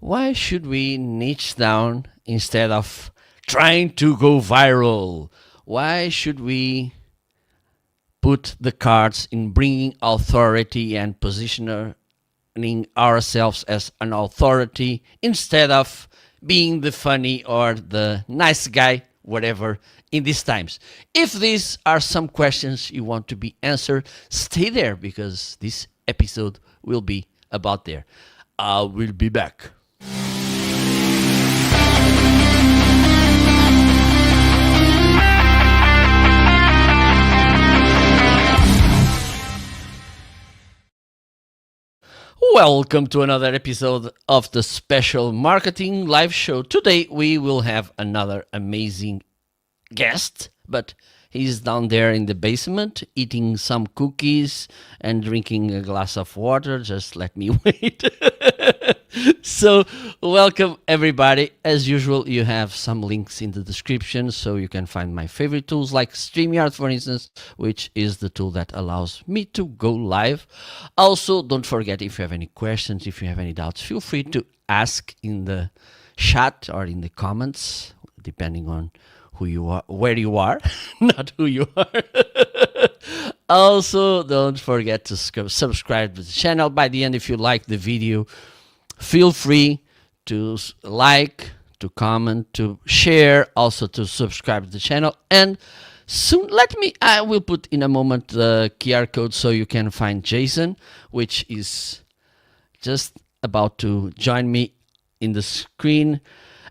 Why should we niche down instead of trying to go viral? Why should we put the cards in bringing authority and positioning ourselves as an authority instead of being the funny or the nice guy, whatever, in these times? If these are some questions you want to be answered, stay there because this episode will be about there. I will be back. Welcome to another episode of the Special Marketing Live Show. Today we will have another amazing guest, but he's down there in the basement eating some cookies and drinking a glass of water. Just let me wait. So, welcome everybody. As usual, you have some links in the description so you can find my favorite tools like StreamYard, for instance, which is the tool that allows me to go live. Also, don't forget, if you have any questions, if you have any doubts, feel free to ask in the chat or in the comments, depending on who you are, where you are, not who you are. Also, don't forget to subscribe to the channel. By the end, if you like the video, feel free to like, to comment, to share, also to subscribe to the channel. And soon, I will put in a moment the QR code so you can find Jason, which is just about to join me in the screen.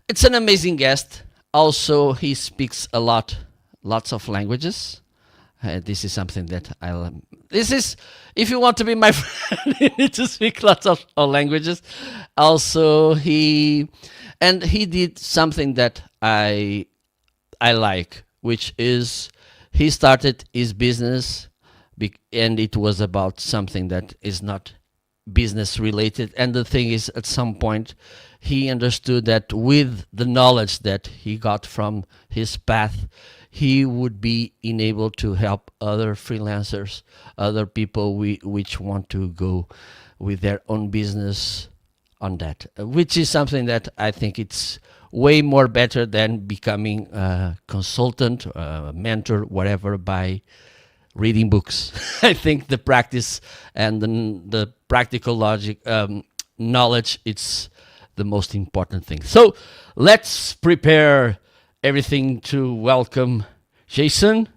It's an amazing guest. Also, he speaks lots of languages. This is something that I love. This is, if you want to be my friend, you need to speak lots of languages. Also, he did something that I like, which is he started his business, and it was about something that is not business related. And the thing is, at some point, he understood that with the knowledge that he got from his path, he would be enabled to help other freelancers, other people which want to go with their own business on that, which is something that I think it's way more better than becoming a consultant, a mentor, whatever, by reading books. I think the practice and the practical logic, knowledge, it's the most important thing. So let's prepare everything to welcome Jason.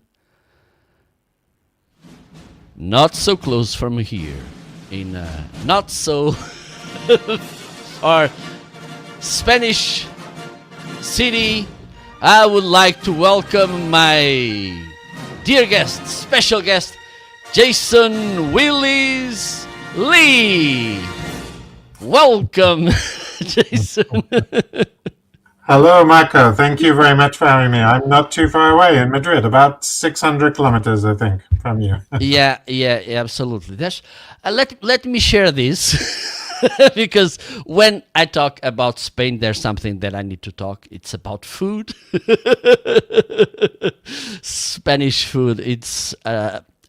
Not so close from here, in not so or Spanish city. I would like to welcome my dear guest, special guest, Jason Willis Lee. Welcome, Jason. Hello, Marco. Thank you very much for having me. I'm not too far away in Madrid, about 600 kilometers, I think, from you. Yeah, absolutely. Let me share this because when I talk about Spain, there's something that I need to talk. It's about food. Spanish food. It's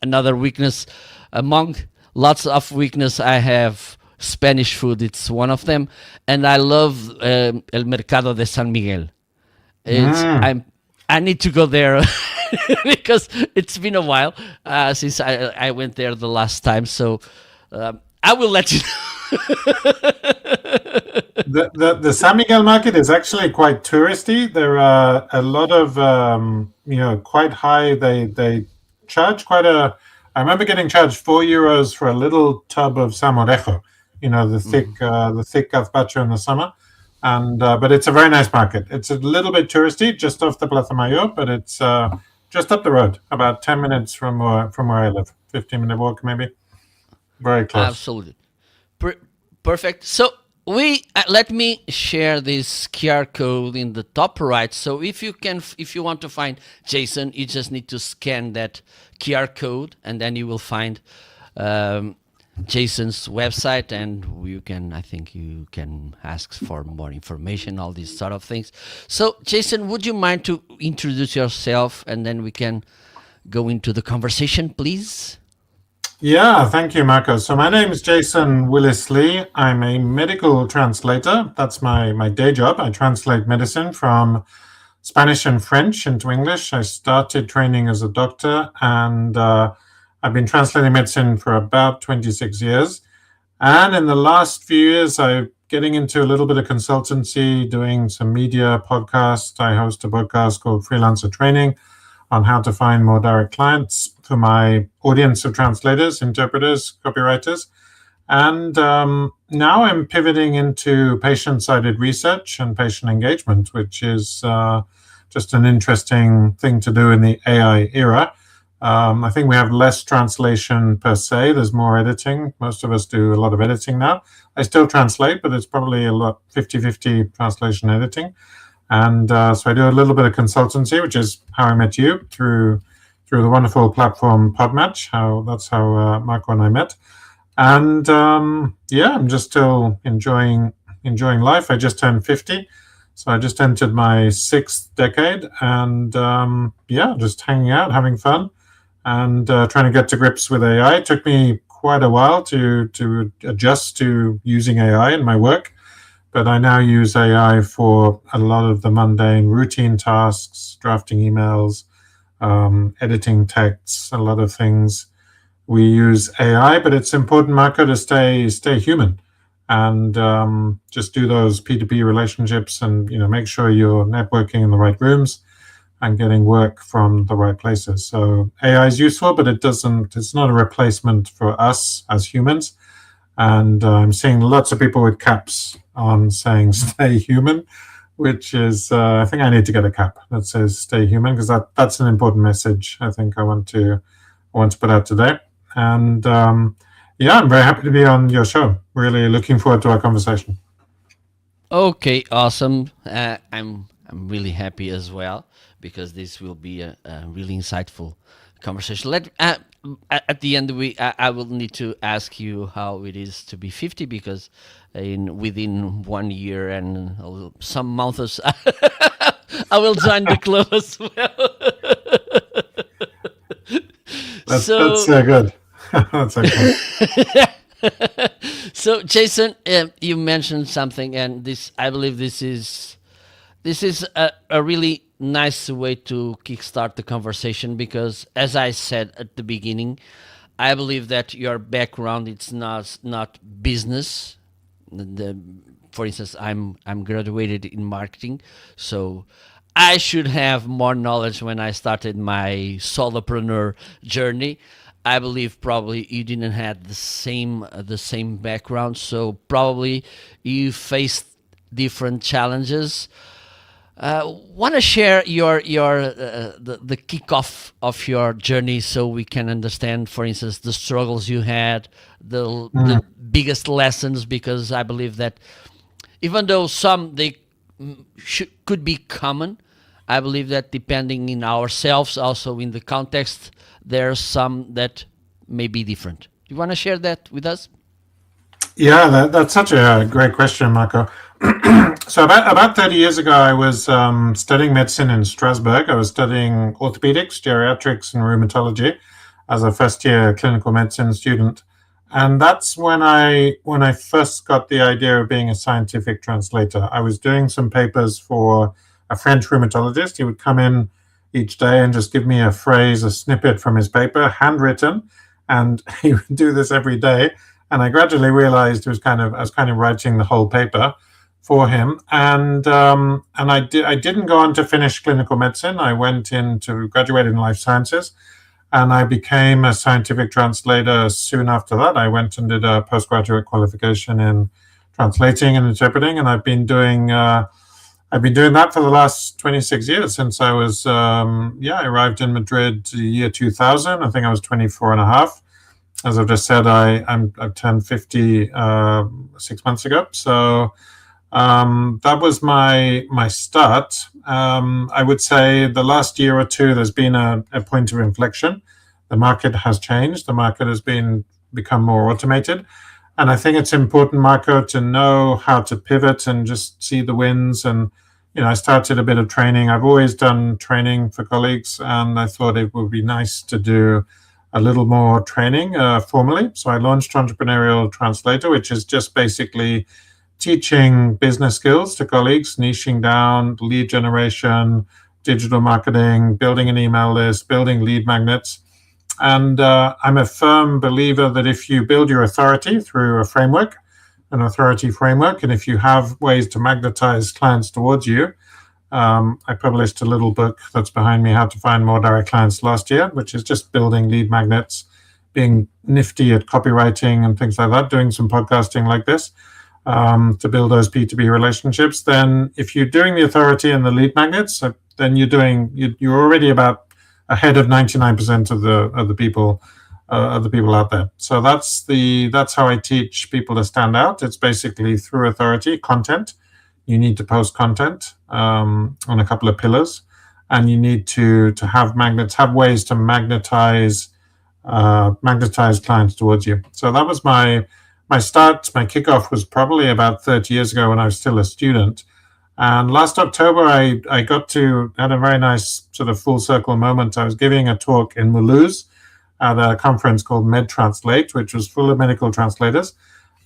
another weakness among lots of weakness I have. Spanish food, it's one of them, and I love El Mercado de San Miguel. I need to go there because it's been a while since I went there the last time. So I will let you know. The San Miguel market is actually quite touristy. There are a lot of quite high. They charge quite a. I remember getting charged €4 for a little tub of salmorejo. The thick gazpacho in the summer, and but it's a very nice market. It's a little bit touristy, just off the Plaza Mayor, but it's just up the road, about 10 minutes from where I live. 15-minute walk, maybe. Very close. Absolutely, perfect. So let me share this QR code in the top right. So if you want to find Jason, you just need to scan that QR code, and then you will find Jason's website, and I think you can ask for more information, all these sort of things. So Jason, would you mind to introduce yourself, and then we can go into the conversation, please? Yeah, thank you, Marco. So my name is Jason Willis Lee. I'm a medical translator. That's my day job. I translate medicine from Spanish and French into English. I started training as a doctor, and I've been translating medicine for about 26 years. And in the last few years, I'm getting into a little bit of consultancy, doing some media podcasts. I host a podcast called Freelancer Training on how to find more direct clients for my audience of translators, interpreters, copywriters. And now I'm pivoting into patient-sided research and patient engagement, which is just an interesting thing to do in the AI era. I think we have less translation per se. There's more editing. Most of us do a lot of editing now. I still translate, but it's probably a lot 50-50 translation editing. And so I do a little bit of consultancy, which is how I met you through the wonderful platform Podmatch. That's how Marco and I met. And yeah, I'm just still enjoying life. I just turned 50, so I just entered my sixth decade, and yeah, just hanging out, having fun, and trying to get to grips with AI. It took me quite a while to adjust to using AI in my work, but I now use AI for a lot of the mundane, routine tasks, drafting emails, editing texts, a lot of things. We use AI, but it's important, Marco, to stay human, and just do those P2P relationships, and make sure you're networking in the right rooms and getting work from the right places. So AI is useful, but it's not a replacement for us as humans. And I'm seeing lots of people with caps on saying "stay human," which is I think I need to get a cap that says "stay human," because that's an important message I think I want to put out today. And yeah, I'm very happy to be on your show. Really looking forward to our conversation. Okay, awesome. I'm really happy as well because this will be a really insightful conversation. At the end I will need to ask you how it is to be 50 because within 1 year and some months I will join the club as well. That's So good. That's okay. so Jason, you mentioned something, and this I believe this is a really nice way to kickstart the conversation because, as I said at the beginning, I believe that your background it's not business. For instance, I'm graduated in marketing, so I should have more knowledge when I started my solopreneur journey. I believe probably you didn't have the same background, so probably you faced different challenges. Want to share the kickoff of your journey so we can understand, for instance, the struggles you had, the biggest lessons, because I believe that even though some they could be common, I believe that depending in ourselves, also in the context, there's some that may be different. You want to share that with us? Yeah, that's such a great question, Marco. So about 30 years ago, I was studying medicine in Strasbourg. I was studying orthopedics, geriatrics, and rheumatology as a first year clinical medicine student. And that's when I first got the idea of being a scientific translator. I was doing some papers for a French rheumatologist. He would come in each day and just give me a phrase, a snippet from his paper, handwritten, and he would do this every day. And I gradually realized I was kind of writing the whole paper for him. And I didn't go on to finish clinical medicine. I went into graduated in life sciences, and I became a scientific translator soon after that. I went and did a postgraduate qualification in translating and interpreting, and I've been doing that for the last 26 years since I was I arrived in Madrid the year 2000. I think I was 24 and a half. As I've just said, I've turned 50 6 months ago. So that was my start. I would say the last year or two, there's been a point of inflection. The market has changed. The market has become more automated. And I think it's important, Marco, to know how to pivot and just see the wins. And, I started a bit of training. I've always done training for colleagues, and I thought it would be nice to do a little more training formally. So I launched Entrepreneurial Translator, which is just basically teaching business skills to colleagues, niching down, lead generation, digital marketing, building an email list, building lead magnets. And I'm a firm believer that if you build your authority through a framework, an authority framework, and if you have ways to magnetize clients towards you, I published a little book that's behind me, How to Find More Direct Clients, last year, which is just building lead magnets, being nifty at copywriting and things like that, doing some podcasting like this to build those P2P relationships. Then if you're doing the authority and the lead magnets, then you're already about ahead of 99% of the people out there. So that's how I teach people to stand out. It's basically through authority, content. You need to post content on a couple of pillars, and you need to have magnets, have ways to magnetize clients towards you. So that was my start. My kickoff was probably about 30 years ago when I was still a student. And last October, I had a very nice sort of full circle moment. I was giving a talk in Mulhouse at a conference called MedTranslate, which was full of medical translators.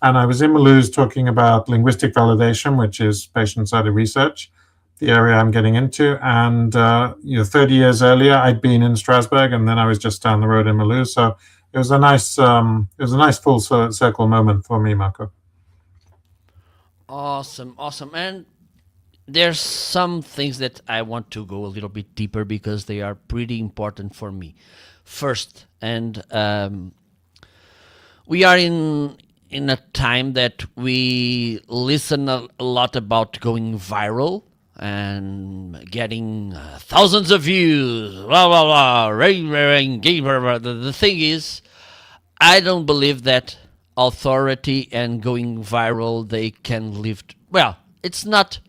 And I was in Mulhouse talking about linguistic validation, which is patient-sided research, the area I'm getting into. And 30 years earlier, I'd been in Strasbourg, and then I was just down the road in Mulhouse. So it was a nice full circle moment for me, Marco. Awesome. And there's some things that I want to go a little bit deeper because they are pretty important for me. First, and we are in a time that we listen a lot about going viral and getting thousands of views, blah, blah, blah, the thing is, I don't believe that authority and going viral, they can live, it's not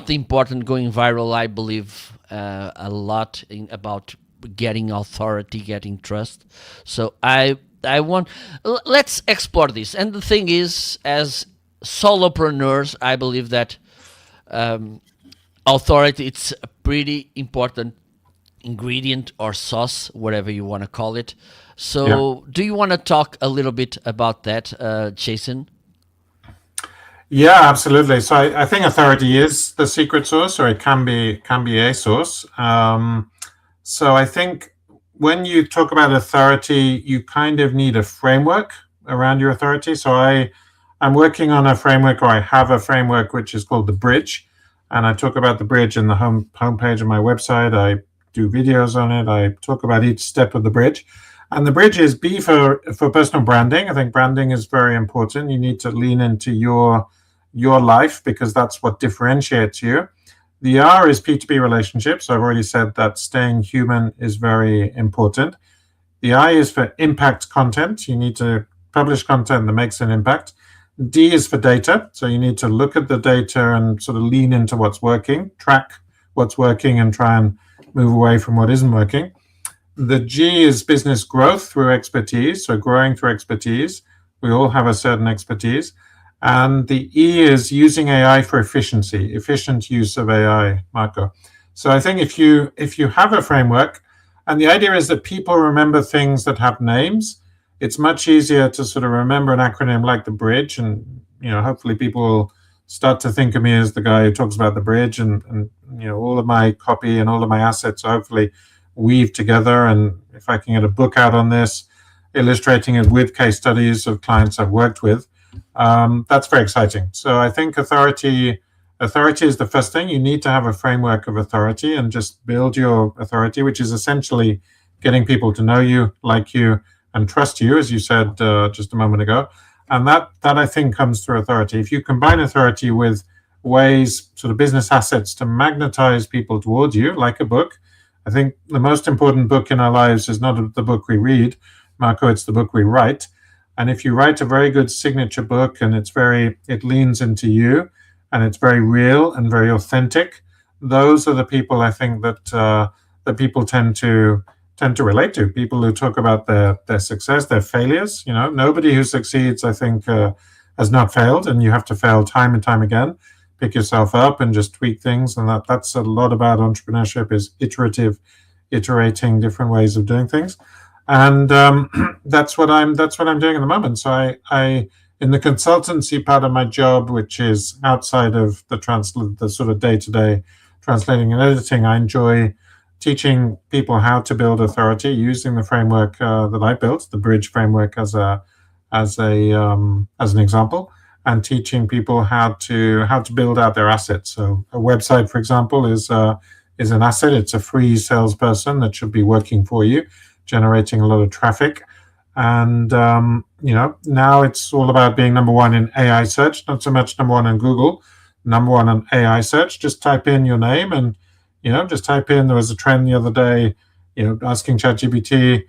important going viral. I believe a lot about getting authority, getting trust. So let's explore this. And the thing is, as solopreneurs, I believe that authority, it's a pretty important ingredient or sauce, whatever you want to call it. So do you want to talk a little bit about that, Jason? Yeah, absolutely. So I think authority is the secret sauce, or it can be a source. So I think when you talk about authority, you kind of need a framework around your authority. So I'm working on a framework, or I have a framework, which is called the Bridge. And I talk about the Bridge in the homepage of my website. I do videos on it. I talk about each step of the Bridge. And the Bridge is B for personal branding. I think branding is very important. You need to lean into your life, because that's what differentiates you. The R is P2P relationships. So I've already said that staying human is very important. The I is for impact content. You need to publish content that makes an impact. D is for data. So you need to look at the data and sort of lean into what's working, track what's working, and try and move away from what isn't working. The G is business growth through expertise. So growing through expertise. We all have a certain expertise. And the E is using AI for efficiency, efficient use of AI, Marco. So I think if you have a framework, and the idea is that people remember things that have names, it's much easier to sort of remember an acronym like the Bridge, and hopefully people will start to think of me as the guy who talks about the Bridge, and all of my copy and all of my assets hopefully weave together. And if I can get a book out on this, illustrating it with case studies of clients I've worked with, that's very exciting. So I think authority is the first thing. You need to have a framework of authority and just build your authority, which is essentially getting people to know you, like you, and trust you, as you said just a moment ago. And that I think comes through authority. If you combine authority with ways, sort of business assets, to magnetize people towards you, like a book. I think the most important book in our lives is not the book we read, Marco, it's the book we write. And if you write a very good signature book, and it leans into you, and it's very real and very authentic, those are the people I think that people tend to relate to. People who talk about their success, their failures. Nobody who succeeds, I think, has not failed, and you have to fail time and time again. Pick yourself up and just tweak things, and that's a lot about entrepreneurship, is iterating different ways of doing things. and that's what I'm doing at the moment. So I in the consultancy part of my job, which is outside of the sort of day to day translating and editing, I enjoy teaching people how to build authority using the framework that I built, the Bridge framework, as an example, and teaching people how to build out their assets. So a website, for example, is an asset. It's a free salesperson that should be working for you, generating a lot of traffic. And now it's all about being number one in AI search, not so much number one in Google, number one in AI search. Just type in your name, and just type in. There was a trend the other day, asking ChatGPT,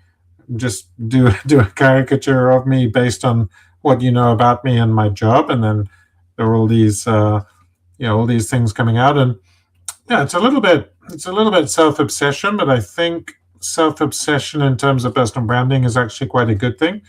just do a caricature of me based on what you know about me and my job, and then there are all these things coming out. And yeah, it's a little bit self-obsession, but I think self-obsession in terms of personal branding is actually quite a good thing,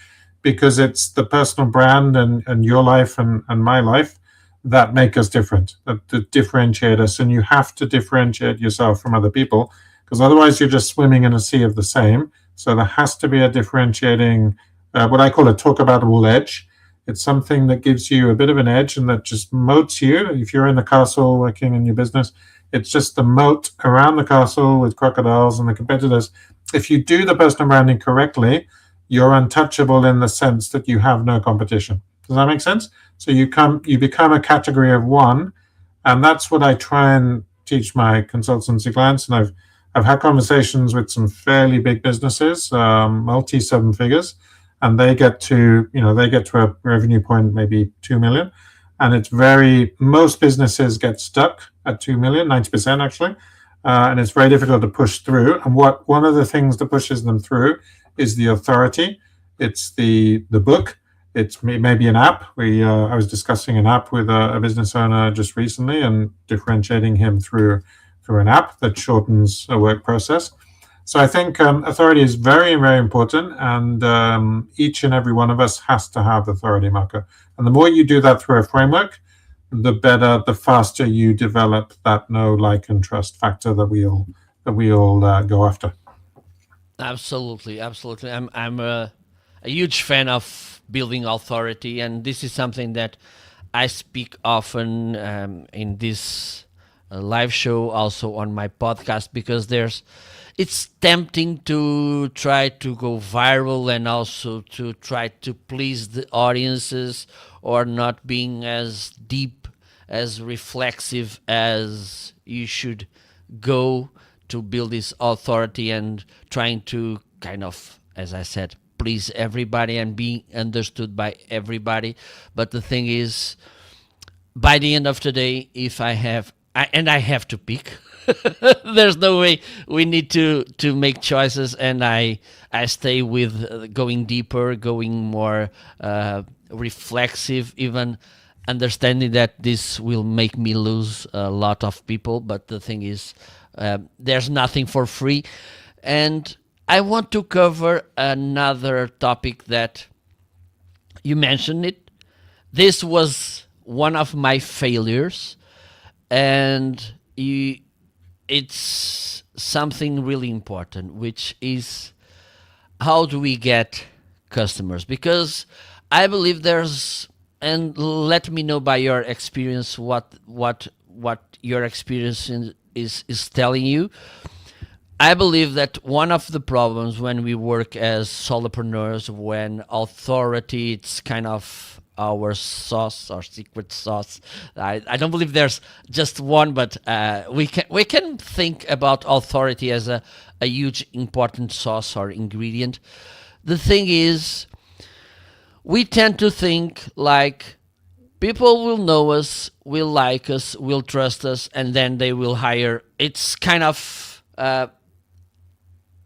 because it's the personal brand and your life and my life that make us different, that differentiate us. And you have to differentiate yourself from other people, because otherwise you're just swimming in a sea of the same. So there has to be a differentiating, what I call a talk aboutable edge. It's something that gives you a bit of an edge and that just moats you. If you're in the castle working in your business, it's just the moat around the castle with crocodiles and the competitors. If you do the personal branding correctly, you're untouchable in the sense that you have no competition. Does that make sense? So you become a category of one, and that's what I try and teach my consultancy clients. And I've had conversations with some fairly big businesses, multi seven figures, and they get to a revenue point maybe 2 million, and most businesses get stuck at 2 million, 90% actually, and it's very difficult to push through. And one of the things that pushes them through is the authority. It's the book. It's maybe an app. I was discussing an app with a business owner just recently, and differentiating him through an app that shortens a work process. So I think authority is very, very important, and each and every one of us has to have authority, Marco. And the more you do that through a framework, the better, the faster you develop that know, like, and trust factor that we all go after. Absolutely, absolutely. I'm a huge fan of building authority, and this is something that I speak often in this live show, also on my podcast, because it's tempting to try to go viral and also to try to please the audiences, or not being as deep, as reflexive as you should go to build this authority, and trying to kind of, as I said, please everybody and be understood by everybody. But the thing is, by the end of the day, if I have to pick, there's no way. We need to make choices, and I stay with going deeper, going more reflexive, even understanding that this will make me lose a lot of people. But the thing is, there's nothing for free. And I want to cover another topic that you mentioned it. This was one of my failures, and it's something really important, which is, how do we get customers? Because I believe and let me know by your experience what your experience is telling you. I believe that one of the problems when we work as solopreneurs, when authority, it's kind of our sauce, our secret sauce. I don't believe there's just one, but we can think about authority as a huge important sauce or ingredient. The thing is, we tend to think like people will know us, will like us, will trust us, and then they will hire. It's kind of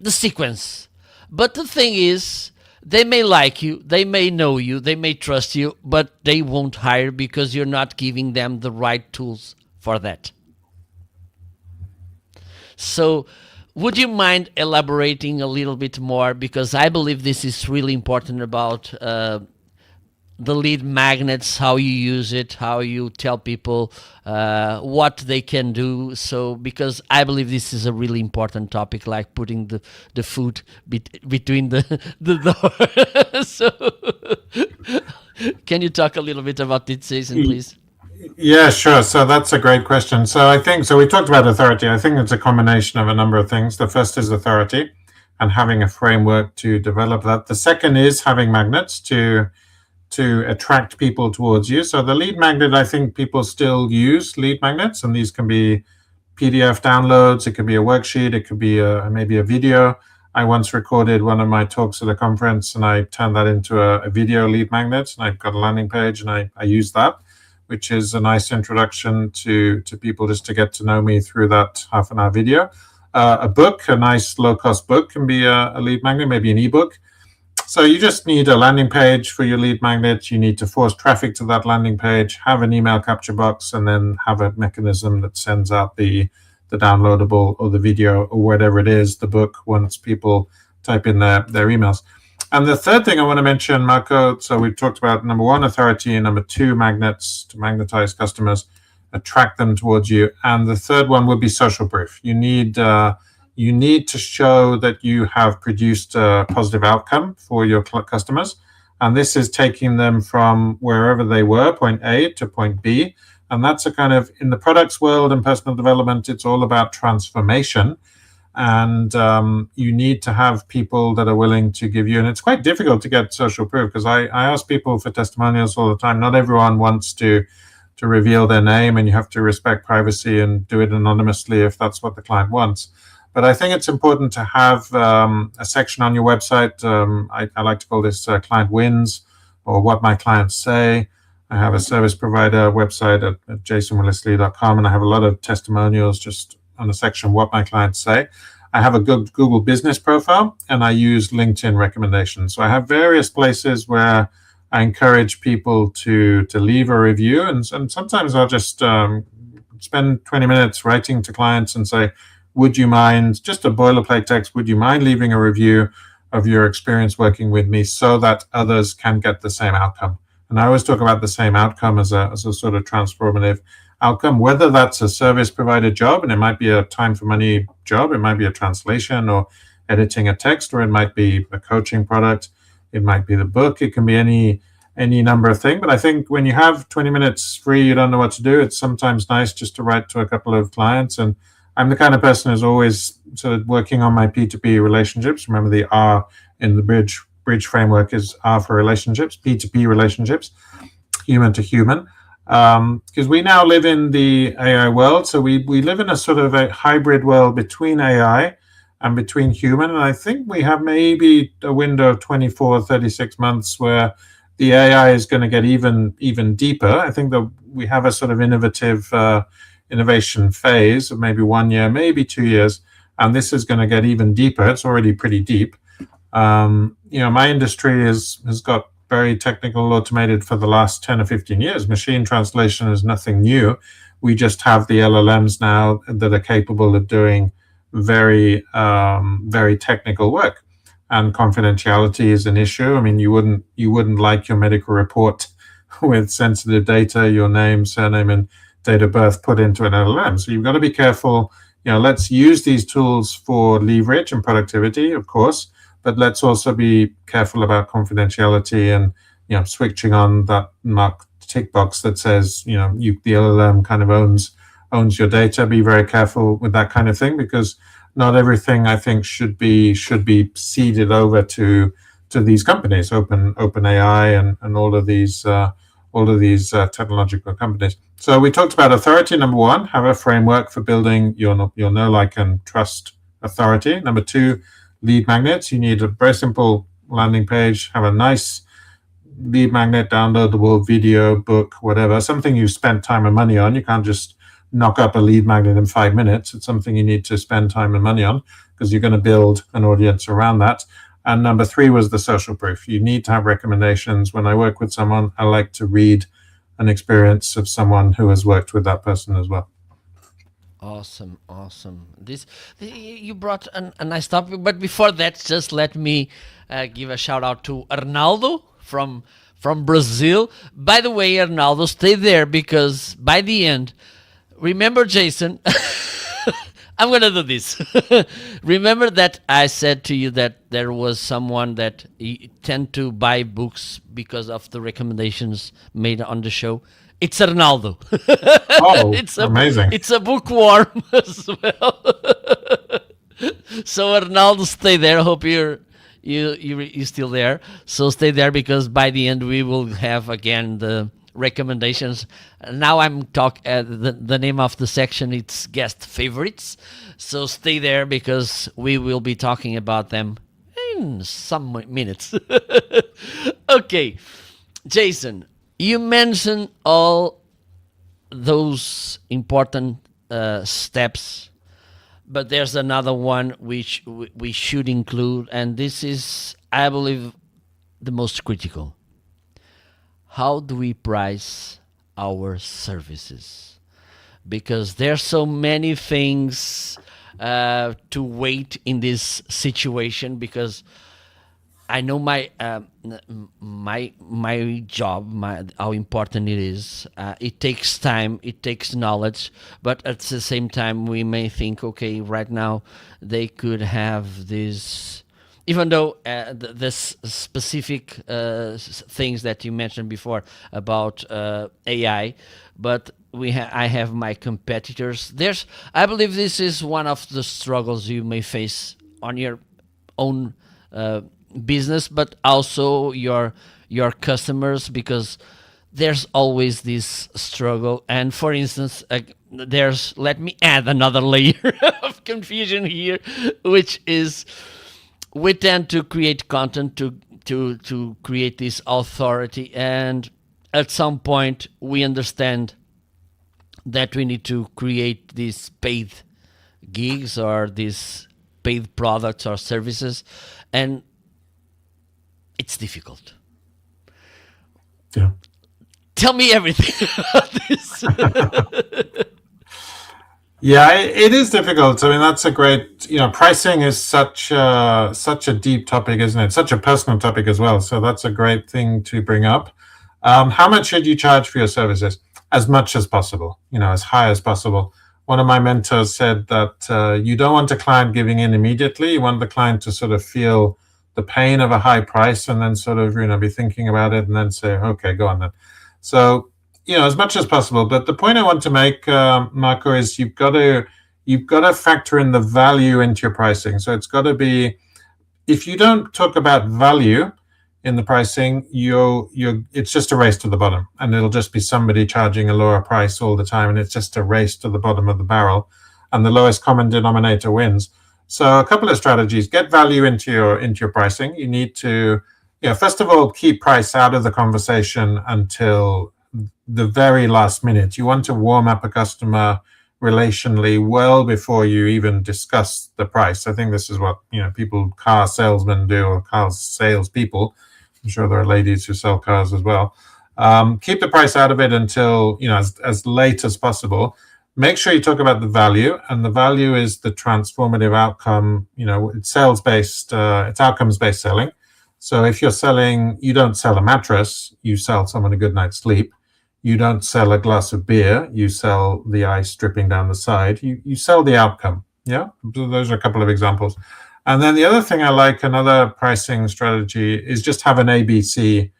the sequence. But the thing is, they may like you, they may know you, they may trust you, but they won't hire because you're not giving them the right tools for that. So, would you mind elaborating a little bit more? Because I believe this is really important about the lead magnets, how you use it, how you tell people what they can do. So, because I believe this is a really important topic, like putting the food between the door. So, can you talk a little bit about this, Jason, please? Yeah, sure. So that's a great question. So I think so. We talked about authority. I think it's a combination of a number of things. The first is authority and having a framework to develop that. The second is having magnets to attract people towards you. So the lead magnet, I think people still use lead magnets, and these can be PDF downloads. It could be a worksheet. It could be maybe a video. I once recorded one of my talks at a conference, and I turned that into a video lead magnet, and I've got a landing page, and I use that, which is a nice introduction to people just to get to know me through that half an hour video. A book, a nice low-cost book can be a lead magnet, maybe an ebook. So you just need a landing page for your lead magnet. You need to force traffic to that landing page, have an email capture box, and then have a mechanism that sends out the downloadable or the video or whatever it is, the book, once people type in their emails. And the third thing I want to mention, Marco, so we've talked about number one, authority, and number two, magnets, to magnetize customers, attract them towards you. And the third one would be social proof. You need to show that you have produced a positive outcome for your customers. And this is taking them from wherever they were, point A to point B. And that's a kind of, in the products world and personal development, it's all about transformation. And you need to have people that are willing to give you, and it's quite difficult to get social proof, because I ask people for testimonials all the time. Not everyone wants to reveal their name, and you have to respect privacy and do it anonymously if that's what the client wants. But I think it's important to have a section on your website. I like to call this client wins, or what my clients say. I have a service provider website at jasonwillislee.com, and I have a lot of testimonials just on the section what my clients say. I have a good Google business profile, and I use LinkedIn recommendations. So I have various places where I encourage people to leave a review, and sometimes I'll just spend 20 minutes writing to clients and say, would you mind, just a boilerplate text, would you mind leaving a review of your experience working with me, so that others can get the same outcome? And I always talk about the same outcome as a sort of transformative outcome, whether that's a service provider job, and it might be a time for money job, it might be a translation or editing a text, or it might be a coaching product, it might be the book, it can be any number of things. But I think when you have 20 minutes free, you don't know what to do, it's sometimes nice just to write to a couple of clients. And I'm the kind of person who's always sort of working on my P2P relationships. Remember, the R in the bridge framework is R for relationships, P2P relationships, human to human. Because we now live in the AI world. So we live in a sort of a hybrid world between AI and between human. And I think we have maybe a window of 24, 36 months where the AI is going to get even deeper. I think that we have a sort of innovation phase of maybe 1 year, maybe 2 years. And this is going to get even deeper. It's already pretty deep. My industry has got very technical, automated for the last 10 or 15 years. Machine translation is nothing new. We just have the LLMs now that are capable of doing very, very technical work. And confidentiality is an issue. I mean, you wouldn't like your medical report with sensitive data, your name, surname, and date of birth put into an LLM. So you've got to be careful. Let's use these tools for leverage and productivity, of course, but let's also be careful about confidentiality and switching on that mark tick box that says the LLM kind of owns your data. Be very careful with that kind of thing, because not everything, I think, should be ceded over to these companies, OpenAI and all of these technological companies. So we talked about authority. Number one, have a framework for building your know, like, and trust authority. Number two, lead magnets. You need a very simple landing page. Have a nice lead magnet, downloadable video, book, whatever, something you've spent time and money on. You can't just knock up a lead magnet in 5 minutes. It's something you need to spend time and money on, because you're going to build an audience around that. And number three was the social proof. You need to have recommendations. When I work with someone, I like to read an experience of someone who has worked with that person as well. Awesome. You brought a nice topic, but before that, just let me give a shout out to Arnaldo from from Brazil. By the way, Arnaldo, stay there because by the end, remember, Jason, I'm going to do this. Remember that I said to you that there was someone that tend to buy books because of the recommendations made on the show. It's Arnaldo. Oh, it's a amazing. it's a bookworm as well. So Arnaldo, stay there. I hope you're still there. So stay there because by the end we will have again the recommendations. Now I'm the name of the section. It's guest favorites. So stay there because we will be talking about them in some minutes. Okay, Jason, you mentioned all those important steps, but there's another one which we should include, and this is, I believe, the most critical. How do we price our services? Because there's so many things to wait in this situation. Because I know my job, how important it is. It takes time, it takes knowledge, but at the same time, we may think, okay, right now they could have this. Even though this specific things that you mentioned before about AI, but I have my competitors. I believe this is one of the struggles you may face on your own business, but also your customers, because there's always this struggle. And for instance, let me add another layer of confusion here, which is we tend to create content to create this authority, and at some point we understand that we need to create these paid gigs or these paid products or services, and it's difficult. Yeah. Tell me everything about this. Yeah, it is difficult. I mean, that's a great, pricing is such a deep topic, isn't it? Such a personal topic as well. So that's a great thing to bring up. How much should you charge for your services? As much as possible, as high as possible. One of my mentors said that you don't want a client giving in immediately. You want the client to sort of feel the pain of a high price and then sort of, be thinking about it and then say, okay, go on then. So, as much as possible. But the point I want to make, Marco, is you've got to factor in the value into your pricing. So it's got to be, if you don't talk about value in the pricing, it's just a race to the bottom, and it'll just be somebody charging a lower price all the time, and it's just a race to the bottom of the barrel, and the lowest common denominator wins. So a couple of strategies: get value into your pricing. You need to, first of all, keep price out of the conversation until the very last minute. You want to warm up a customer relationally well before you even discuss the price. I think this is what car salesmen do, or car salespeople. I'm sure there are ladies who sell cars as well. Keep the price out of it until as late as possible. Make sure you talk about the value, and the value is the transformative outcome. It's sales based, it's outcomes based selling. So if you're selling, you don't sell a mattress, you sell someone a good night's sleep. You don't sell a glass of beer, you sell the ice dripping down the side. You sell the outcome. Yeah, so those are a couple of examples. And then the other thing I like, another pricing strategy, is just have an ABC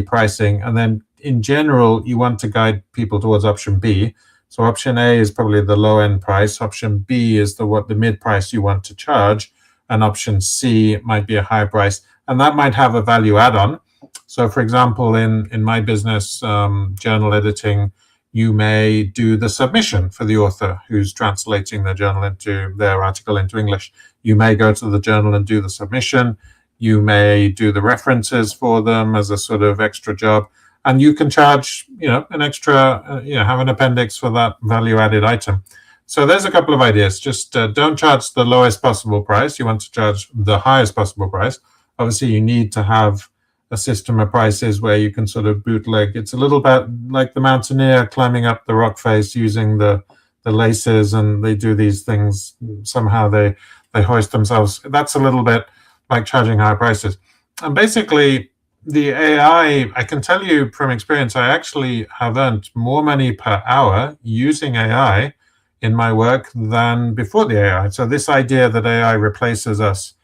pricing. And then in general, you want to guide people towards option B. So option A is probably the low end price. Option B is the mid price you want to charge. And option C might be a high price. And that might have a value add-on. So, for example, in my business, journal editing, you may do the submission for the author who's translating their article into English. You may go to the journal and do the submission. You may do the references for them as a sort of extra job. And you can charge, an extra, have an appendix for that value-added item. So there's a couple of ideas. Just don't charge the lowest possible price. You want to charge the highest possible price. Obviously, you need to have a system of prices where you can sort of bootleg. It's a little bit like the mountaineer climbing up the rock face using the laces, and they do these things. Somehow they hoist themselves. That's a little bit like charging higher prices. And basically, the AI, I can tell you from experience, I actually have earned more money per hour using AI in my work than before the AI. So this idea that AI replaces us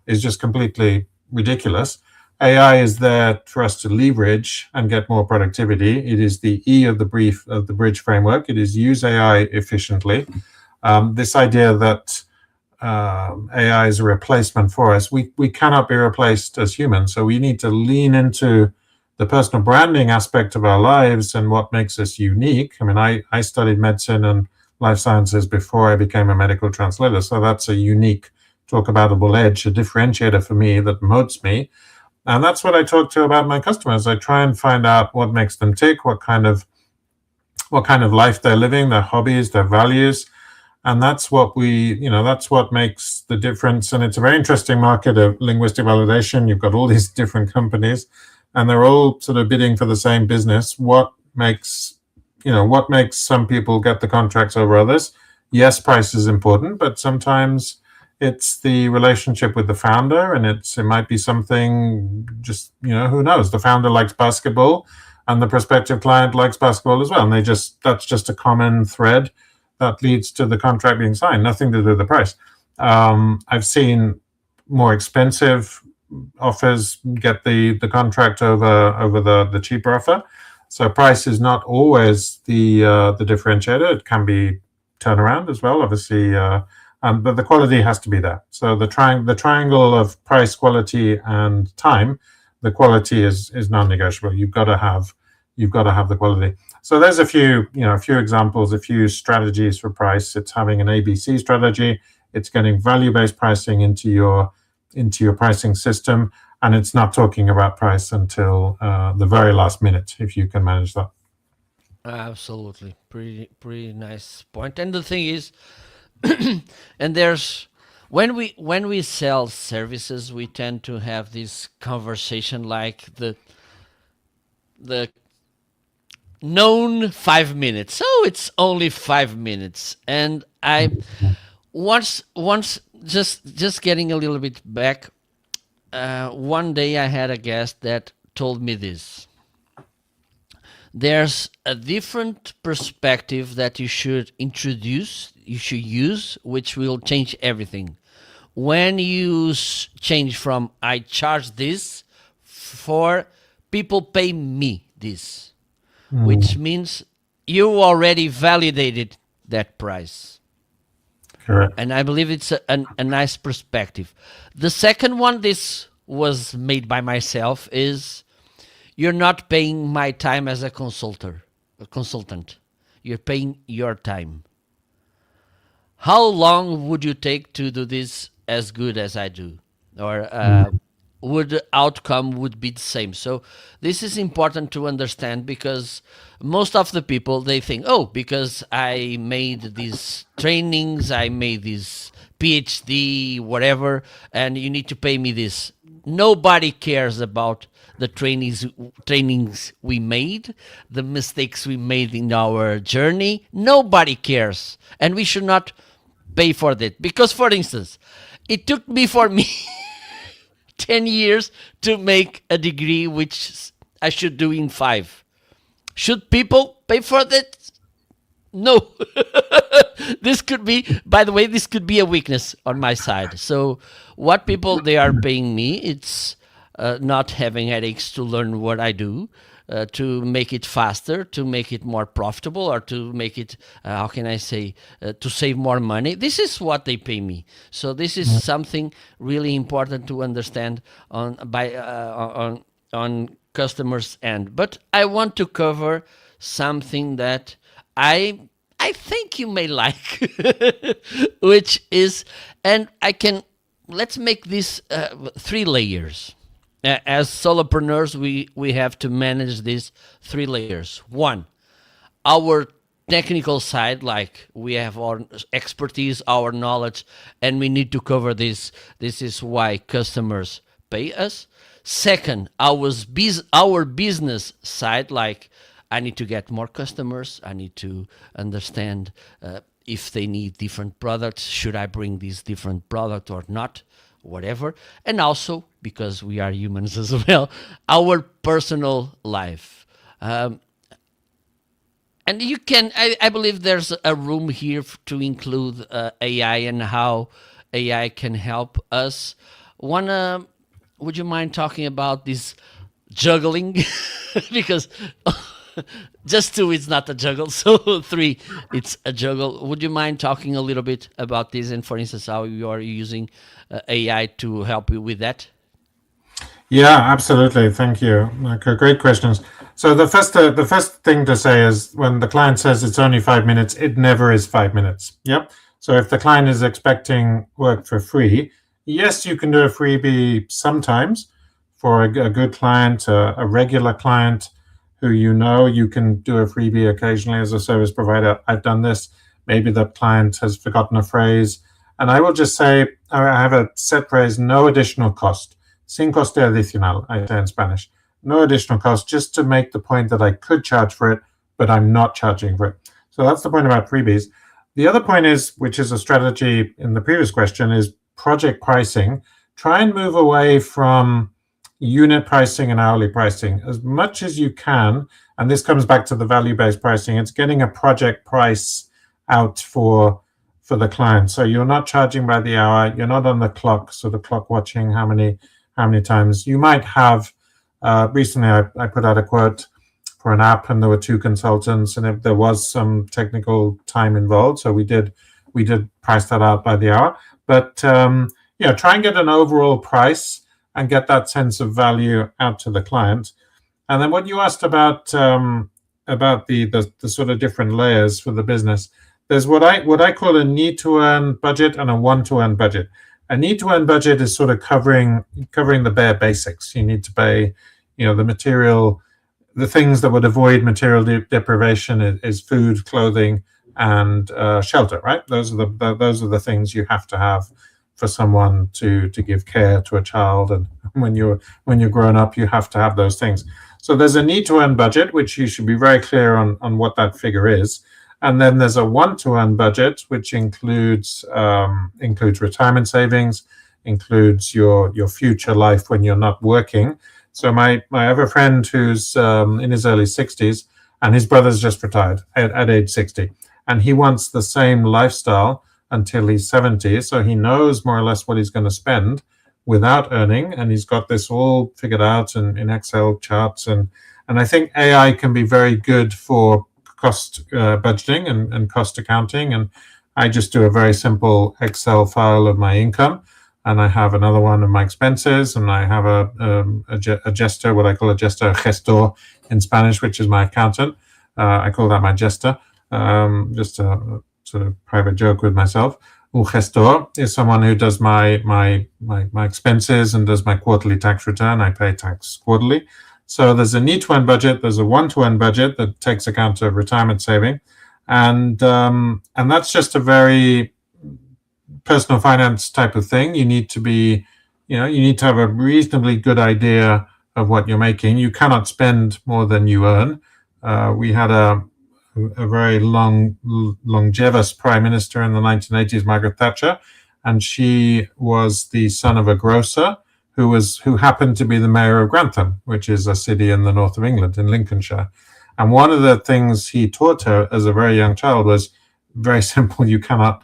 is just completely ridiculous. AI is there for us to leverage and get more productivity. It is the E of the brief of the bridge framework. It is use AI efficiently. This idea that AI is a replacement for us. We cannot be replaced as humans. So we need to lean into the personal branding aspect of our lives and what makes us unique. I mean, I studied medicine and life sciences before I became a medical translator. So that's a unique talk aboutable edge, a differentiator for me that moats me. And that's what I talk to about my customers. I try and find out what makes them tick, what kind of life they're living, their hobbies, their values, and that's what that's what makes the difference. And it's a very interesting market of linguistic validation. You've got all these different companies, and they're all sort of bidding for the same business. What makes some people get the contracts over others? Yes, price is important, but sometimes it's the relationship with the founder, and it might be something, just who knows, the founder likes basketball and the prospective client likes basketball as well, and that's just a common thread that leads to the contract being signed, nothing to do with the price. I've seen more expensive offers get the contract over the cheaper offer. So price is not always the differentiator. It can be turnaround as well, obviously, but the quality has to be there. So the triangle of price, quality, and time, the quality is non-negotiable. You've got to have the quality. So there's a few examples, a few strategies for price. It's having an ABC strategy. It's getting value-based pricing into your pricing system, and it's not talking about price until the very last minute, if you can manage that. Absolutely, pretty nice point. And the thing is, and there's when we sell services, we tend to have this conversation like the known 5 minutes. So it's only 5 minutes, and I once just getting a little bit back. One day I had a guest that told me this. There's a different perspective that you should use, which will change everything. When you change from I charge this for people pay me this, which means you already validated that price. Correct. And I believe it's a nice perspective. The second one, this was made by myself, is you're not paying my time as a consultant. You're paying your time. How long would you take to do this as good as I do? Or would the outcome would be the same? So this is important to understand, because most of the people, they think, oh, because I made these trainings, I made this PhD, whatever, and you need to pay me this. Nobody cares about the trainings we made, the mistakes we made in our journey. Nobody cares, and we should not pay for that. Because, for instance, it took me 10 years to make a degree which I should do in 5. Should people pay for that? No. This could be, by the way, this could be a weakness on my side. So what people they are paying me, it's not having headaches to learn what I do, to make it faster, to make it more profitable, or to make it, how can I say, to save more money. This is what they pay me. So this is something really important to understand on customers' end. But I want to cover something that I think you may like, which is, and let's make this 3 layers. As solopreneurs, we have to manage these 3 layers. 1, our technical side, like we have our expertise, our knowledge, and we need to cover this. This is why customers pay us. 2nd, our business side, like I need to get more customers. I need to understand if they need different products. Should I bring this different product or not? Whatever. And also because we are humans as well, our personal life. And you can, I believe there's a room here to include AI and how AI can help us. One, would you mind talking about this juggling? Because just two, it's not a juggle. So three, it's a juggle. Would you mind talking a little bit about this and, for instance, how you are using AI to help you with that? Yeah, absolutely. Thank you. Okay, great questions. So the first thing to say is when the client says it's only 5 minutes, it never is 5 minutes. Yep. So if the client is expecting work for free, yes, you can do a freebie sometimes for a good client, a regular client who you can do a freebie occasionally as a service provider. I've done this. Maybe the client has forgotten a phrase. And I will just say, I have a set phrase, no additional cost. Sin coste adicional, I say in Spanish. No additional cost, just to make the point that I could charge for it, but I'm not charging for it. So that's the point about freebies. The other point is, which is a strategy in the previous question, is project pricing. Try and move away from unit pricing and hourly pricing as much as you can. And this comes back to the value-based pricing. It's getting a project price out for the client. So you're not charging by the hour. You're not on the clock, sort of clock watching how many times. You might have, recently I put out a quote for an app and there were two consultants and there was some technical time involved. So we did price that out by the hour. But try and get an overall price and get that sense of value out to the client. And then what you asked about the sort of different layers for the business, there's what I call a need to earn budget and a want to earn budget. A need to earn budget is sort of covering the bare basics. You need to pay, the things that would avoid material deprivation is food, clothing, and shelter. Right? Those are the things you have to have for someone to give care to a child, and when you're grown up, you have to have those things. So there's a need to earn budget, which you should be very clear on what that figure is. And then there's a want to earn budget, which includes retirement savings, includes your future life when you're not working. So I have a friend who's in his early 60s, and his brother's just retired at age 60, and he wants the same lifestyle until he's 70. So he knows more or less what he's going to spend without earning, and he's got this all figured out in Excel charts. And I think AI can be very good for cost budgeting and cost accounting. And I just do a very simple Excel file of my income, and I have another one of my expenses, and I have a gestor, what I call a gestor in Spanish, which is my accountant. I call that my gestor, just a sort of private joke with myself. Un gestor is someone who does my expenses and does my quarterly tax return. I pay tax quarterly. So there's a need to earn budget, there's a want to earn budget that takes account of retirement saving, and that's just a very personal finance type of thing. You need to have a reasonably good idea of what you're making. You cannot spend more than you earn. We had a very longevous prime minister in the 1980s, Margaret Thatcher, and she was the son of a grocer who happened to be the mayor of Grantham, which is a city in the north of England, in Lincolnshire. And one of the things he taught her as a very young child was very simple: you cannot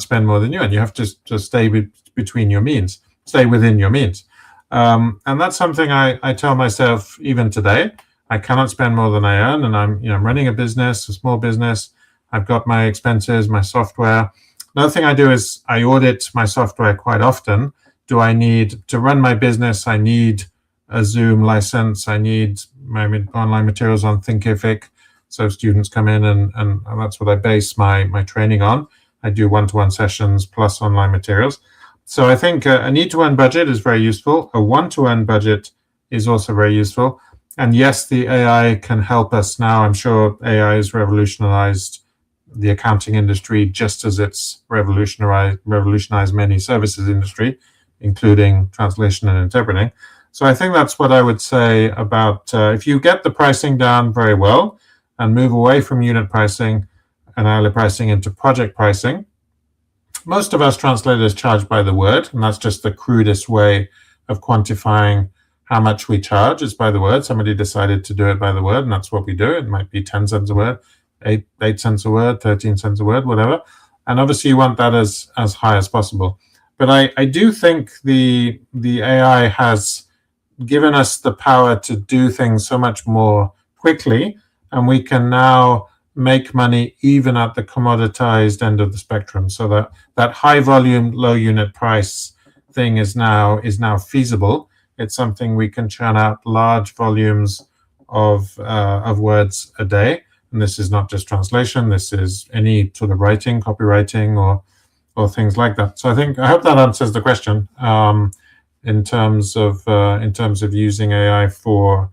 spend more than you earn. You have to stay between your means, stay within your means. And that's something I tell myself even today. I cannot spend more than I earn, and I'm running a small business. I've got my expenses, my software. Another thing I do is I audit my software quite often. Do I need to run my business? I need a Zoom license. I need my online materials on Thinkific. So students come in and that's what I base my training on. I do one-to-one sessions plus online materials. So I think a need to earn budget is very useful. A want to earn budget is also very useful. And yes, the AI can help us now. I'm sure AI has revolutionized the accounting industry just as it's revolutionized many services industry, including translation and interpreting. So I think that's what I would say about if you get the pricing down very well and move away from unit pricing and hourly pricing into project pricing. Most of us translators charge by the word, and that's just the crudest way of quantifying how much we charge. It's by the word. Somebody decided to do it by the word, and that's what we do. It might be 10 cents a word, 8 cents a word, 13 cents a word, whatever. And obviously you want that as high as possible. But I do think the AI has given us the power to do things so much more quickly, and we can now make money even at the commoditized end of the spectrum. So that high volume, low unit price thing is now feasible. It's something we can churn out large volumes of words a day. And this is not just translation. This is any sort of writing, copywriting, or things like that. So I hope that answers the question in terms of using AI for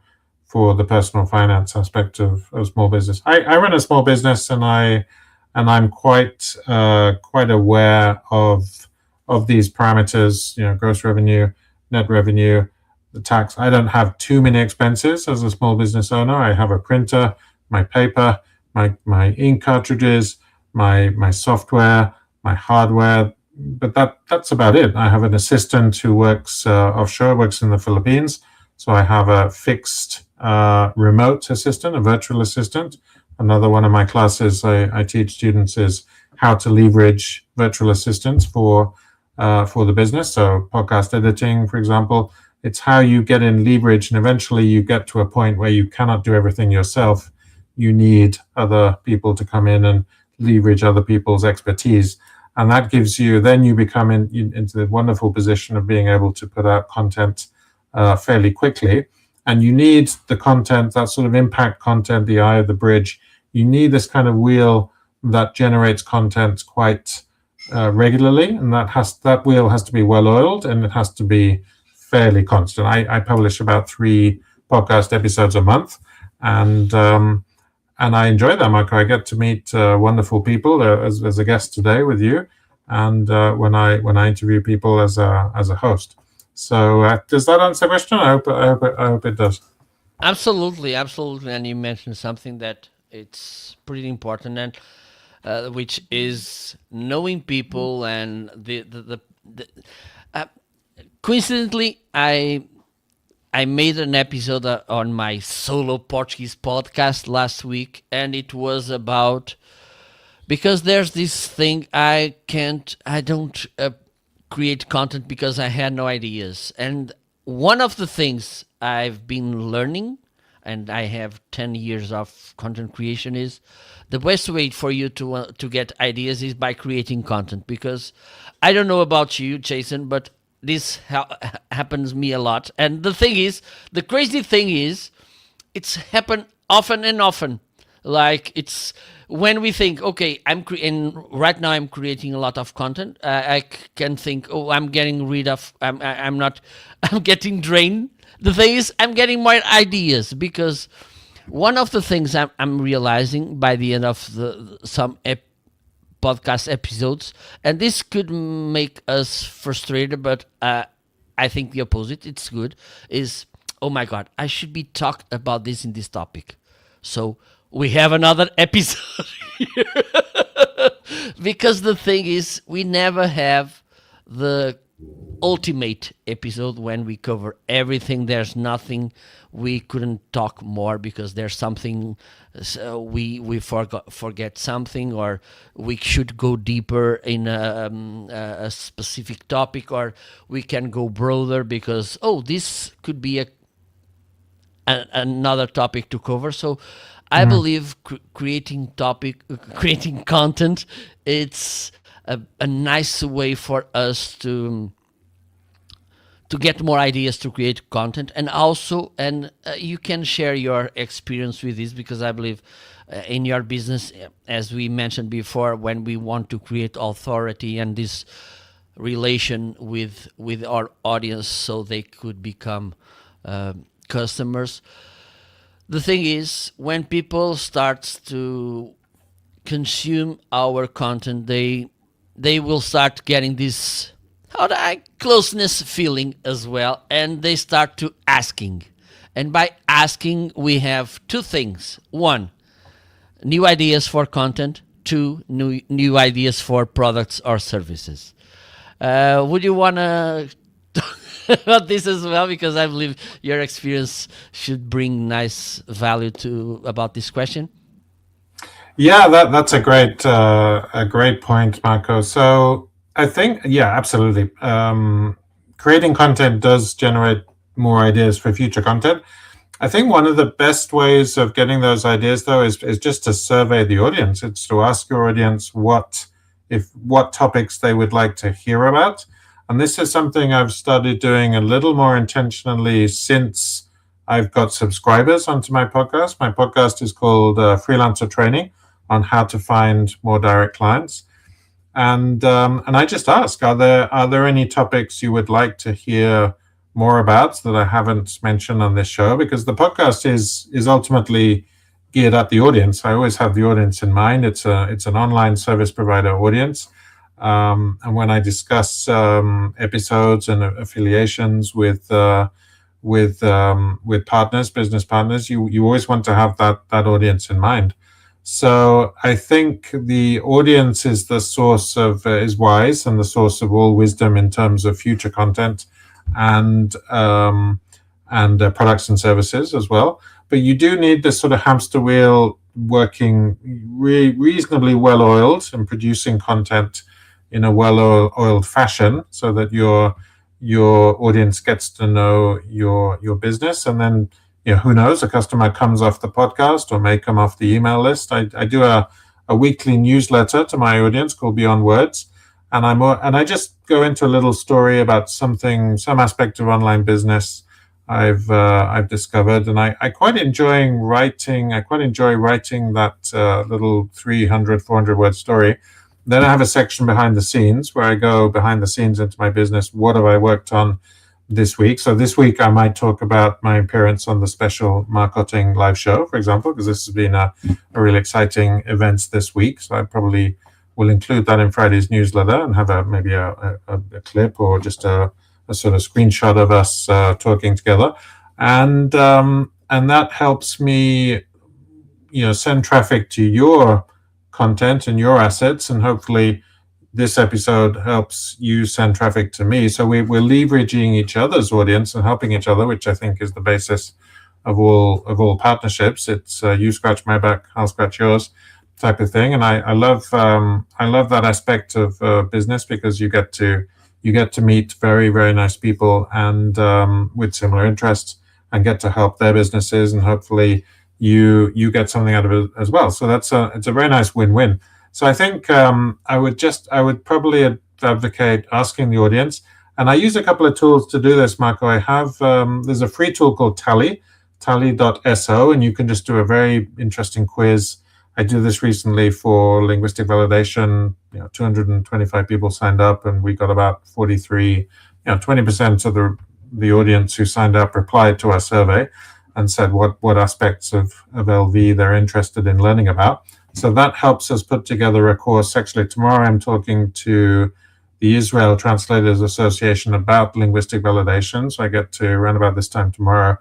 the personal finance aspect of small business. I run a small business, and I'm quite aware of these parameters. Gross revenue, net revenue, the tax. I don't have too many expenses as a small business owner. I have a printer, my paper, my ink cartridges, my software, my hardware, but that's about it. I have an assistant who works offshore, works in the Philippines. So I have a fixed remote assistant, a virtual assistant. Another one of my classes I teach students is how to leverage virtual assistants for the business. So podcast editing, for example, it's how you get in leverage, and eventually you get to a point where you cannot do everything yourself. You need other people to come in and leverage other people's expertise. And that gives you, then you become into the wonderful position of being able to put out content fairly quickly. And you need the content, that sort of impact content, the eye of the bridge. You need this kind of wheel that generates content quite regularly, and that wheel has to be well oiled, and it has to be fairly constant. I publish about 3 podcast episodes a month, and I enjoy that, Marco. I get to meet wonderful people as a guest today with you, and when I interview people as a host. So does that answer the question? I hope it does. Absolutely, absolutely. And you mentioned something that it's pretty important, and which is knowing people, and the coincidentally, I made an episode on my solo Portuguese podcast last week, and it was about, because there's this thing, I don't create content because I had no ideas. And one of the things I've been learning, and I have 10 years of content creation, is the best way for you to get ideas is by creating content. Because I don't know about you, Jason, but this happens to me a lot. And the crazy thing is, it's happened often and often. Like, it's when we think, okay, and right now I'm creating a lot of content. I can think, oh, I'm getting rid of, I'm not, I'm getting drained. The thing is, I'm getting more ideas, because one of the things I'm realizing by the end of some podcast episodes, and this could make us frustrated, but I think the opposite, it's good, is, oh my God, I should be talked about this in this topic. So we have another episode here. Because the thing is, we never have the ultimate episode when we cover everything. There's nothing we couldn't talk more, because there's something we forget something, or we should go deeper in a specific topic, or we can go broader because, oh, this could be another topic to cover. So I believe creating content, it's a nice way for us to get more ideas to create content. And also, you can share your experience with this, because I believe in your business, as we mentioned before, when we want to create authority and this relation with our audience, so they could become customers. The thing is, when people start to consume our content, they will start getting this closeness feeling as well, and they start to asking. And by asking, we have 2 things: 1, new ideas for content; 2, new ideas for products or services. Would you want to about this as well, because I believe your experience should bring nice value to about this question. Yeah, that's a great point, Marco. So I think, yeah, absolutely. Creating content does generate more ideas for future content. I think one of the best ways of getting those ideas, though, is just to survey the audience. It's to ask your audience what topics they would like to hear about. And this is something I've started doing a little more intentionally since I've got subscribers onto my podcast. My podcast is called Freelancer Training, on how to find more direct clients. And I just ask, are there any topics you would like to hear more about that I haven't mentioned on this show? Because the podcast is ultimately geared at the audience. I always have the audience in mind. It's an online service provider audience. And when I discuss episodes and affiliations with partners, business partners, you always want to have that audience in mind. So I think the audience is the source of is wise and the source of all wisdom in terms of future content and products and services as well. But you do need this sort of hamster wheel working reasonably well oiled and producing content in a well oiled fashion, so that your audience gets to know your business. And then, who knows, a customer comes off the podcast or may come off the email list. I do a weekly newsletter to my audience called Beyond Words, and I just go into a little story about some aspect of online business I've discovered, and I quite enjoy writing. I quite enjoy writing that little 300, 400 word story. Then I have a section behind the scenes where I go behind the scenes into my business. What have I worked on this week? So this week I might talk about my appearance on the special marketing live show, for example, because this has been a really exciting event this week. So I probably will include that in Friday's newsletter and have maybe a clip or just a sort of screenshot of us talking together, and that helps me, send traffic to your content and your assets, and hopefully this episode helps you send traffic to me. So we're leveraging each other's audience and helping each other, which I think is the basis of all partnerships. It's you scratch my back, I'll scratch yours type of thing. And I love that aspect of business, because you get to meet very, very nice people and with similar interests, and get to help their businesses, and hopefully you get something out of it as well. So it's a very nice win-win. So I think I would probably advocate asking the audience, and I use a couple of tools to do this, Marco. I have there's a free tool called tally.so, and you can just do a very interesting quiz. I did this recently for linguistic validation. 225 people signed up, and we got about 43, 20% of the audience who signed up replied to our survey and said what aspects of LV they're interested in learning about. So that helps us put together a course. Actually, tomorrow I'm talking to the Israel Translators Association about linguistic validation. So I get to, around about this time tomorrow,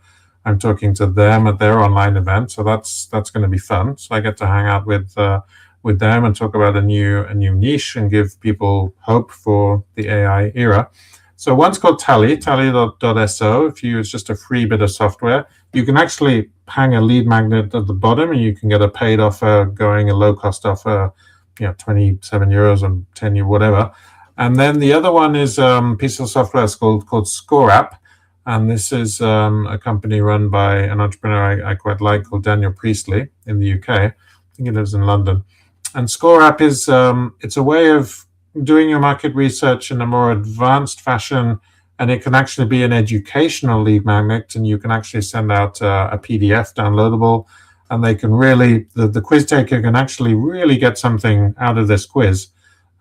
I'm talking to them at their online event. So that's going to be fun. So I get to hang out with them and talk about a new niche and give people hope for the AI era. So one's called tally.so. It's just a free bit of software. You can actually hang a lead magnet at the bottom, and you can get a paid offer going, a low-cost offer, 27 euros and 10 euros, whatever. And then the other one is a piece of software called Score App. And this is a company run by an entrepreneur I quite like called Daniel Priestley in the UK. I think he lives in London. And Score App is it's a way of doing your market research in a more advanced fashion, and it can actually be an educational lead magnet, and you can actually send out a PDF downloadable, and they can really, the quiz taker can actually really get something out of this quiz.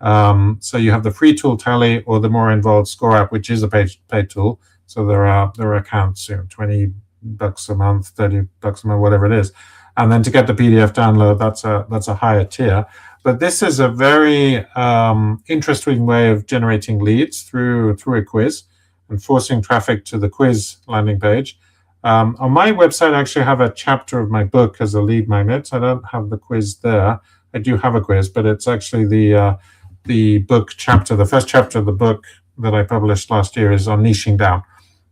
So you have the free tool Tally, or the more involved Score App, which is a paid tool. So there are accounts, $20 a month, $30 a month, whatever it is. And then to get the PDF download, that's a higher tier. But this is a very interesting way of generating leads through a quiz and forcing traffic to the quiz landing page. On my website, I actually have a chapter of my book as a lead magnet. I don't have the quiz there. I do have a quiz, but it's actually the book chapter. The first chapter of the book that I published last year is on niching down.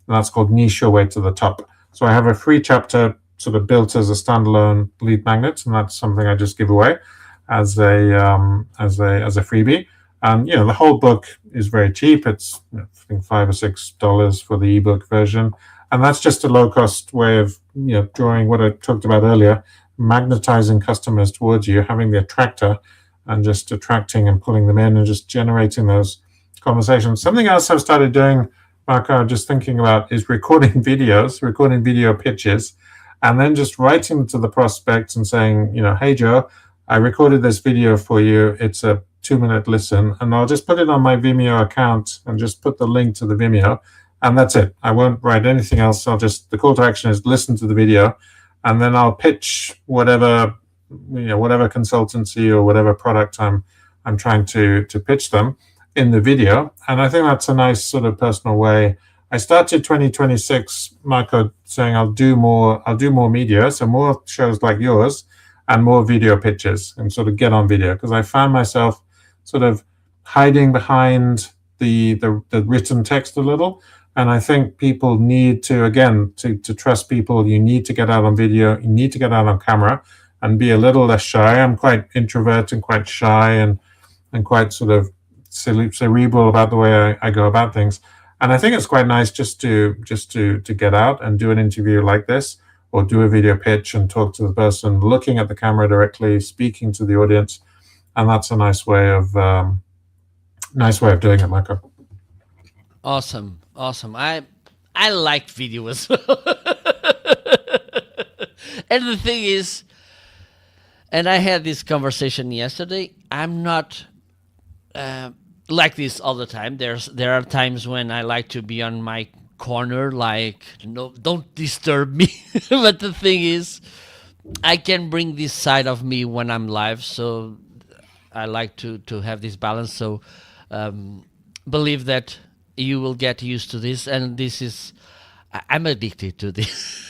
and that's called Niche Your Way to the Top. So I have a free chapter sort of built as a standalone lead magnet, and that's something I just give away as a freebie. And the whole book is very cheap. It's I think $5 or $6 for the ebook version, and that's just a low cost way of drawing what I talked about earlier, magnetizing customers towards you, having the attractor, and just attracting and pulling them in, and just generating those conversations. Something else I've started doing, Marco, just thinking about, is recording videos, recording video pitches, and then just writing to the prospects and saying, hey Joe, I recorded this video for you. It's a 2-minute listen, and I'll just put it on my Vimeo account and just put the link to the Vimeo, and that's it. I won't write anything else. The call to action is listen to the video, and then I'll pitch whatever consultancy or whatever product I'm trying to pitch them in the video. And I think that's a nice sort of personal way. I started 2026, Marco, saying I'll do more media, so more shows like yours and more video pitches, and sort of get on video, because I found myself sort of hiding behind the written text a little. And I think people need to, again, to trust people, you need to get out on video, you need to get out on camera and be a little less shy. I'm quite introvert and quite shy and quite sort of cerebral about the way I go about things. And I think it's quite nice just to get out and do an interview like this, or do a video pitch and talk to the person, looking at the camera directly, speaking to the audience. And that's a nice way of doing it, Michael. Awesome. I like video as well. And the thing is, and I had this conversation yesterday, I'm not like this all the time. There are times when I like to be on my corner, like, no, don't disturb me. But the thing is, I can bring this side of me when I'm live, so I like to have this balance. So believe that you will get used to this, and I'm addicted to this.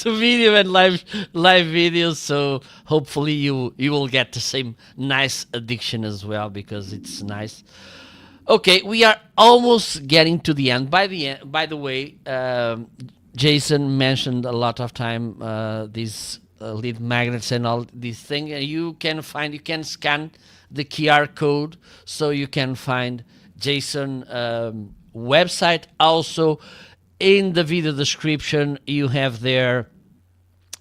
To video and live videos, so hopefully you will get the same nice addiction as well, because it's nice. Okay, we are almost getting to the end. By the way, Jason mentioned a lot of time these lead magnets and all these things. You can scan the QR code, so you can find Jason website. Also, in the video description, you have there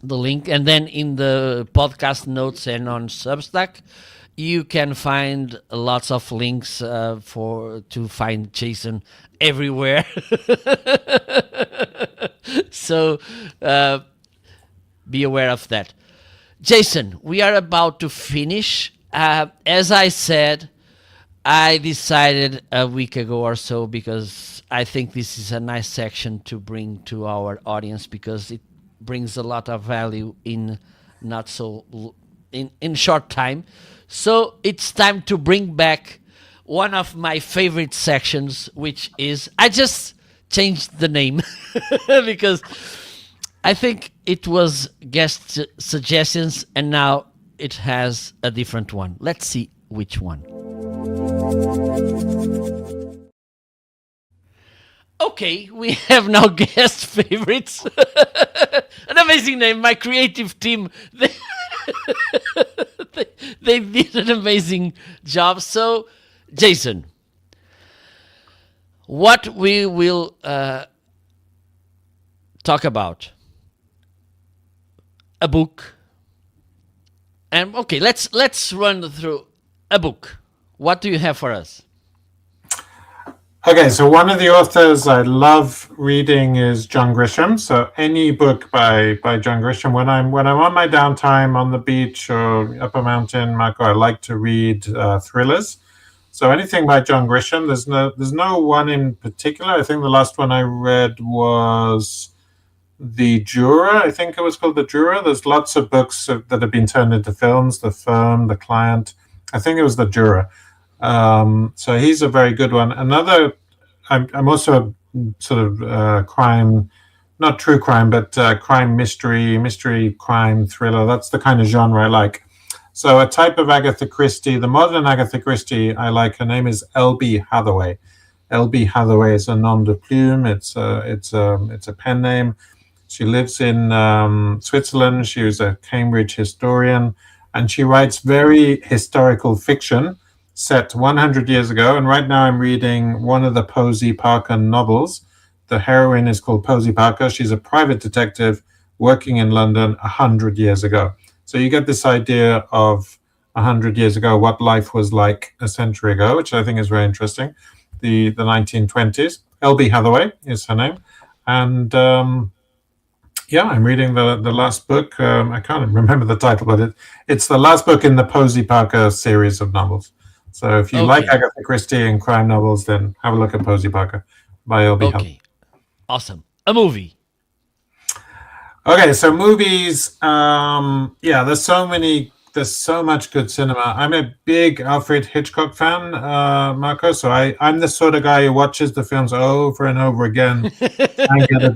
the link, and then in the podcast notes and on Substack, you can find lots of links to find Jason everywhere. So be aware of that. Jason, we are about to finish. As I said, I decided a week ago or so, because I think this is a nice section to bring to our audience, because it brings a lot of value in not so in short time. So it's time to bring back one of my favorite sections, which is, I just changed the name because I think it was guest suggestions, and now it has a different one. Let's see which one. Okay, we have now guest favorites. An amazing name. My creative team, they did an amazing job. So, Jason, what we will talk about? A book. And okay, let's run through a book. What do you have for us? Okay, so one of the authors I love reading is John Grisham. So any book by John Grisham. When I'm on my downtime on the beach or up a mountain, Marco, I like to read thrillers. So anything by John Grisham. There's no one in particular. I think the last one I read was The Juror. I think it was called The Juror. There's lots of books that have been turned into films. The Firm, The Client. I think it was The Juror. So he's a very good one. Another, I'm also sort of crime, not true crime, but crime mystery crime thriller. That's the kind of genre I like. So a type of Agatha Christie, the modern Agatha Christie I like, her name is L.B. Hathaway. L.B. Hathaway is a nom de plume. It's a pen name. She lives in Switzerland. She was a Cambridge historian, and she writes very historical fiction set 100 years ago. And right now I'm reading one of the Posey Parker novels. The heroine is called Posey Parker. She's a private detective working in London 100 years ago. So you get this idea of 100 years ago, what life was like a century ago, which I think is very interesting. The 1920s. L.B. Hathaway is her name. And yeah, I'm reading the last book. I can't remember the title, but it's the last book in the Posey Parker series of novels. So if you like Okay. Agatha Christie and crime novels, then have a look at Posey Parker by L.B. Hathaway. Okay. Awesome. A movie. Okay, so movies. Yeah, There's so much good cinema. I'm a big Alfred Hitchcock fan, Marco. So I'm the sort of guy who watches the films over and over again, try and get a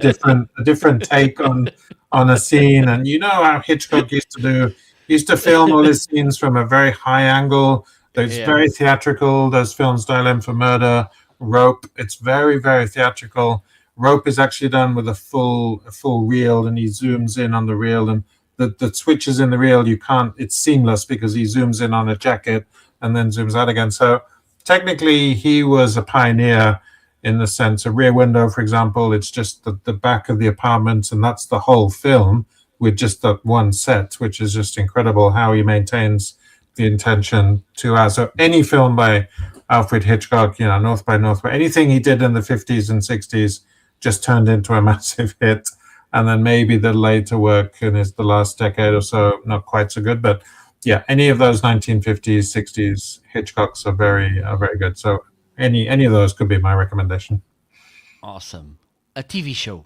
different take on a scene. And you know how Hitchcock used to do. He used to film all his scenes from a very high angle. It's Yeah. very theatrical. Those films, Dial M for Murder, Rope. It's very, very theatrical. Rope is actually done with a full reel, and he zooms in on the reel, and the switches in the reel, you can't. It's seamless because he zooms in on a jacket and then zooms out again. So technically, he was a pioneer in the sense a Rear Window, for example. It's just the back of the apartment, and that's the whole film with just that one set, which is just incredible how he maintains the intention 2 hours. So any film by Alfred Hitchcock, North by Northwest, anything he did in the 50s and 60s just turned into a massive hit. And then maybe the later work in the last decade or so, not quite so good. But yeah, any of those 1950s, 60s Hitchcocks are very good. So any of those could be my recommendation. Awesome. A TV show.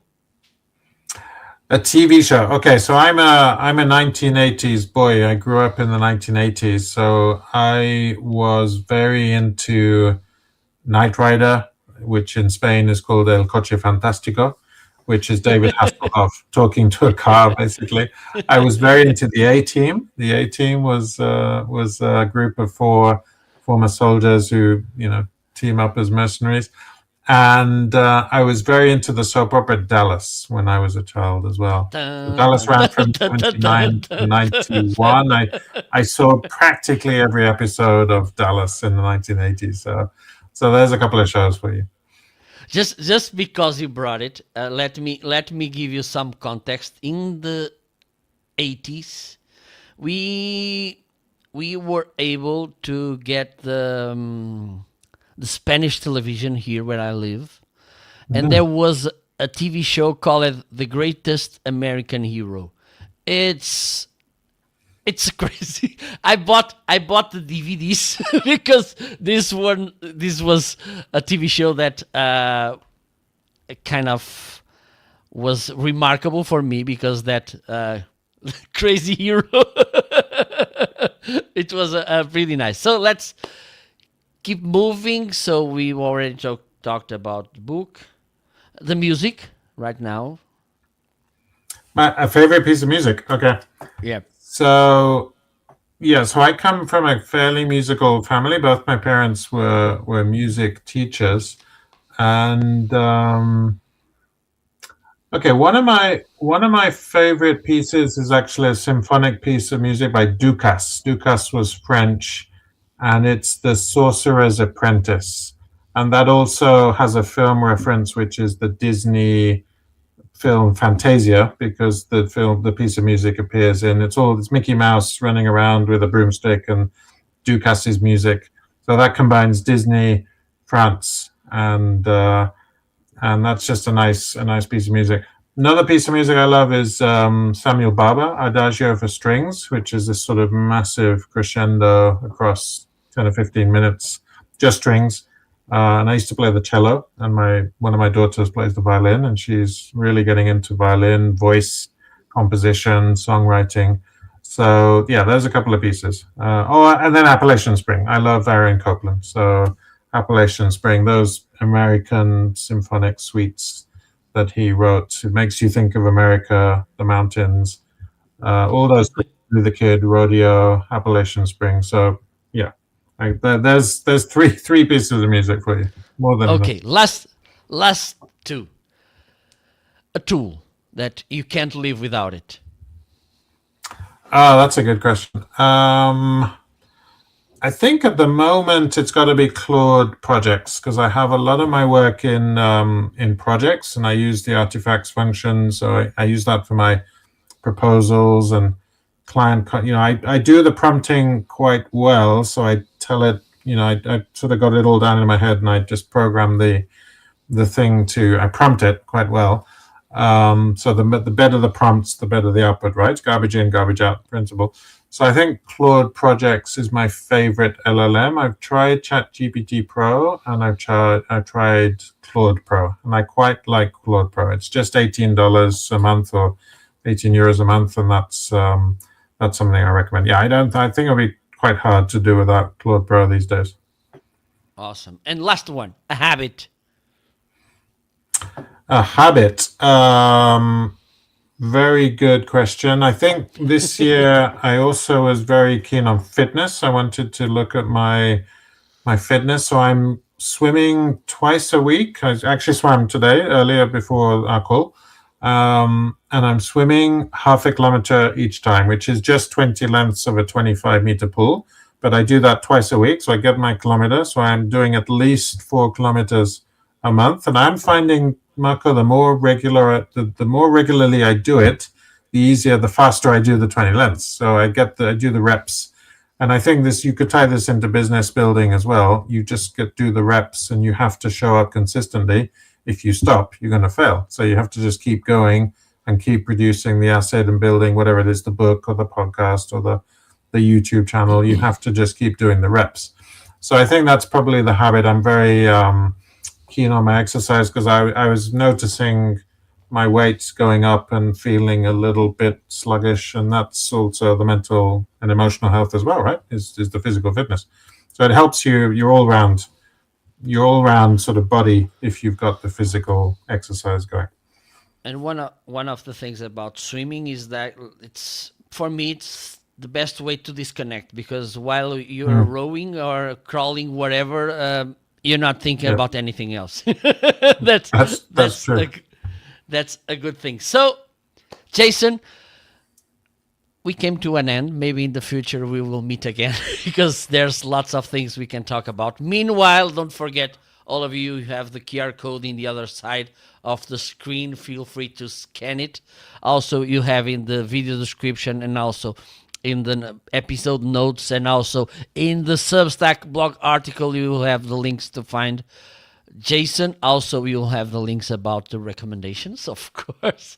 A TV show. Okay, so I'm a 1980s boy. I grew up in the 1980s, so I was very into Knight Rider, which in Spain is called El Coche Fantástico, which is David Hasselhoff talking to a car, basically. I was very into the A Team. The A Team was a group of four former soldiers who team up as mercenaries. And I was very into the soap opera Dallas when I was a child as well. So Dun, Dallas dun, ran dun, from dun, dun, 79 to dun, dun. 91. I saw practically every episode of Dallas in the 1980s. So there's a couple of shows for you. Just because you brought it, let me give you some context. In the 80s, we we were able to get the Spanish television here where I live, and Mm. there was a TV show called The Greatest American Hero. It's it's crazy. I bought the DVDs because this was a TV show that kind of was remarkable for me because that crazy hero. It was pretty nice. So let's keep moving. So we already talked about the book, the music right now. A favorite piece of music. Okay. Yeah. So yeah, so I come from a fairly musical family. Both my parents were music teachers, and okay, one of my favorite pieces is actually a symphonic piece of music by Dukas. Dukas was French, and it's The Sorcerer's Apprentice, and that also has a film reference, which is the Disney film Fantasia, because the piece of music appears in it's Mickey Mouse running around with a broomstick and Ducas's music. So that combines Disney, France, and that's just a nice piece of music. Another piece of music I love is Samuel Barber, Adagio for Strings, which is this sort of massive crescendo across 10 or 15 minutes, just strings. And I used to play the cello, and one of my daughters plays the violin, and she's really getting into violin, voice, composition, songwriting. So yeah, there's a couple of pieces. And then Appalachian Spring. I love Aaron Copland. So Appalachian Spring, those American symphonic suites that he wrote, it makes you think of America, the mountains, all those things, the Kid, Rodeo, Appalachian Spring. So yeah, There's three pieces of music for you, more than enough. Okay, last two. A tool that you can't live without it. Oh, that's a good question. I think at the moment it's got to be Claude projects because I have a lot of my work in projects, and I use the artifacts function. So I use that for my proposals and client. I do the prompting quite well. So I tell it. I sort of got it all down in my head, and I just program the thing I prompt it quite well. So the better the prompts, the better the output, right? Garbage in, garbage out principle. So I think Claude Projects is my favorite LLM. I've tried ChatGPT Pro and I've tried Claude Pro, and I quite like Claude Pro. It's just $18 a month or €18 a month, and that's something I recommend. Yeah, I think it'll be quite hard to do without Claude Pro these days. Awesome. And last one, a habit. A habit. Very good question. I think this year I also was very keen on fitness. I wanted to look at my fitness. So I'm swimming twice a week. I actually swam today, earlier before our call. And I'm swimming half a kilometer each time, which is just 20 lengths of a 25-meter pool. But I do that twice a week. So I get my kilometer. So I'm doing at least 4 kilometers a month. And I'm finding, Marco, the more regularly I do it, the faster I do the 20 lengths. So I do the reps. And I think you could tie this into business building as well. You just do the reps, and you have to show up consistently. If you stop, you're going to fail. So you have to just keep going and keep producing the asset and building whatever it is, the book or the podcast or the YouTube channel. You have to just keep doing the reps. So I think that's probably the habit. I'm very keen on my exercise because I was noticing my weight going up and feeling a little bit sluggish, and that's also the mental and emotional health as well, right? Is the physical fitness. So it helps your all round sort of body if you've got the physical exercise going. And one of the things about swimming is that it's the best way to disconnect, because while you're rowing or crawling, whatever, you're not thinking about anything else. that's true. That's a good thing. So, Jason, we came to an end. Maybe in the future we will meet again because there's lots of things we can talk about. Meanwhile, don't forget, all of you have the QR code in the other side of the screen. Feel free to scan it. Also, you have in the video description, and also in the episode notes, and also in the Substack blog article, you will have the links to find Jason. Also, you'll have the links about the recommendations, of course.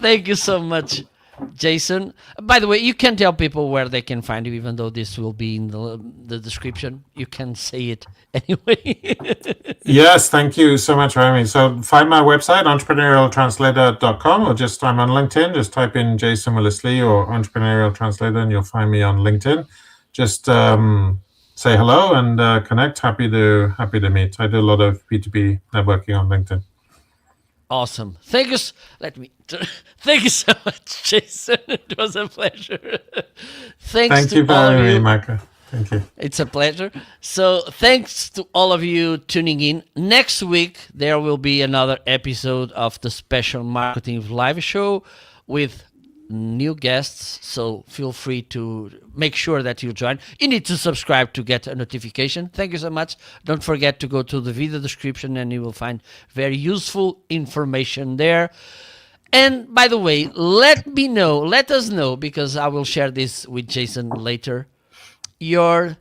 Thank you so much, Jason. By the way, you can tell people where they can find you, even though this will be in the description. You can say it anyway. Yes, thank you so much for having me. So find my website, entrepreneurialtranslator.com, or I'm on LinkedIn. Just type in Jason Willis Lee or Entrepreneurial Translator, and you'll find me on LinkedIn. Just say hello and connect. Happy to meet. I do a lot of P2P networking on LinkedIn. Awesome. Thank you. Thank you so much, Jason. It was a pleasure. Thank you for having me, Micah. Thank you. It's a pleasure. So thanks to all of you tuning in. Next week, there will be another episode of the Special Marketing Live Show with new guests. So feel free to make sure that you join. You need to subscribe to get a notification. Thank you so much. Don't forget to go to the video description, and you will find very useful information there. And by the way, let us know, because I will share this with Jason later, your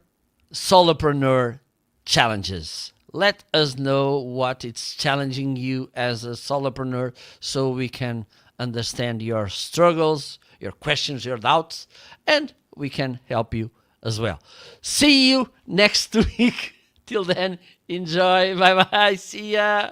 solopreneur challenges. Let us know what it's challenging you as a solopreneur, so we can understand your struggles, your questions, your doubts, and we can help you as well. See you next week. Till then, enjoy. Bye-bye. See ya.